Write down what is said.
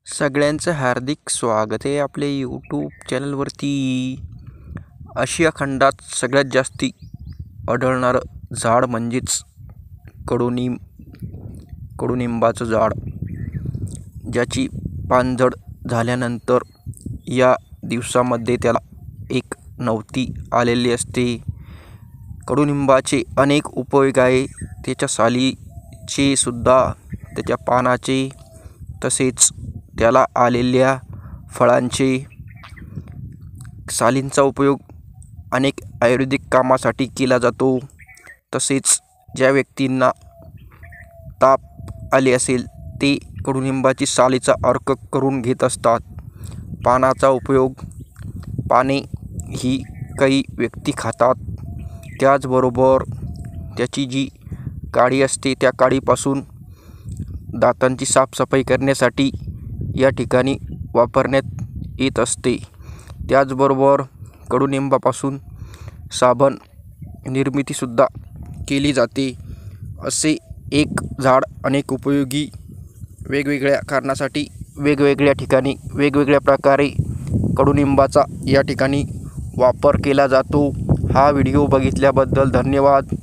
सगळ्यांचं हार्दिक स्वागत आहे आपल्या यूट्यूब चॅनलवरती. आशिया खंडात सगळ्यात जास्ती आढळणारं झाड म्हणजेच कडुनिंबाचं झाड, ज्याची पानझड झाल्यानंतर या दिवसामध्ये त्याला एक नवती आलेली असते. कडुनिंबाचे अनेक उपयोग आहे, त्याच्या सालीचे सुद्धा, त्याच्या पानाचे, तसेच त्याला आलेल्या फळांचे. सालींचा उपयोग अनेक आयुर्वेदिक कामासाठी केला जातो. तसेच ज्या व्यक्तींना ताप आले असेल ते कडुनिंबाची सालीचा अर्क करून घेत असतात. पानाचा उपयोग, पाने ही काही व्यक्ती खातात. त्याचबरोबर त्याची जी काडी असते त्या काडीपासून दातांची साफसफाई करण्यासाठी या ठिकाणी वापरण्यात येत असते. त्याचबरोबर कडुनिंबापासून साबण निर्मितीसुद्धा केली जाते. असे एक झाड अनेक उपयोगी वेगवेगळ्या कारणासाठी वेगवेगळ्या ठिकाणी वेगवेगळ्या प्रकारे कडुनिंबाचा या ठिकाणी वापर केला जातो. हा व्हिडिओ बघितल्याबद्दल धन्यवाद.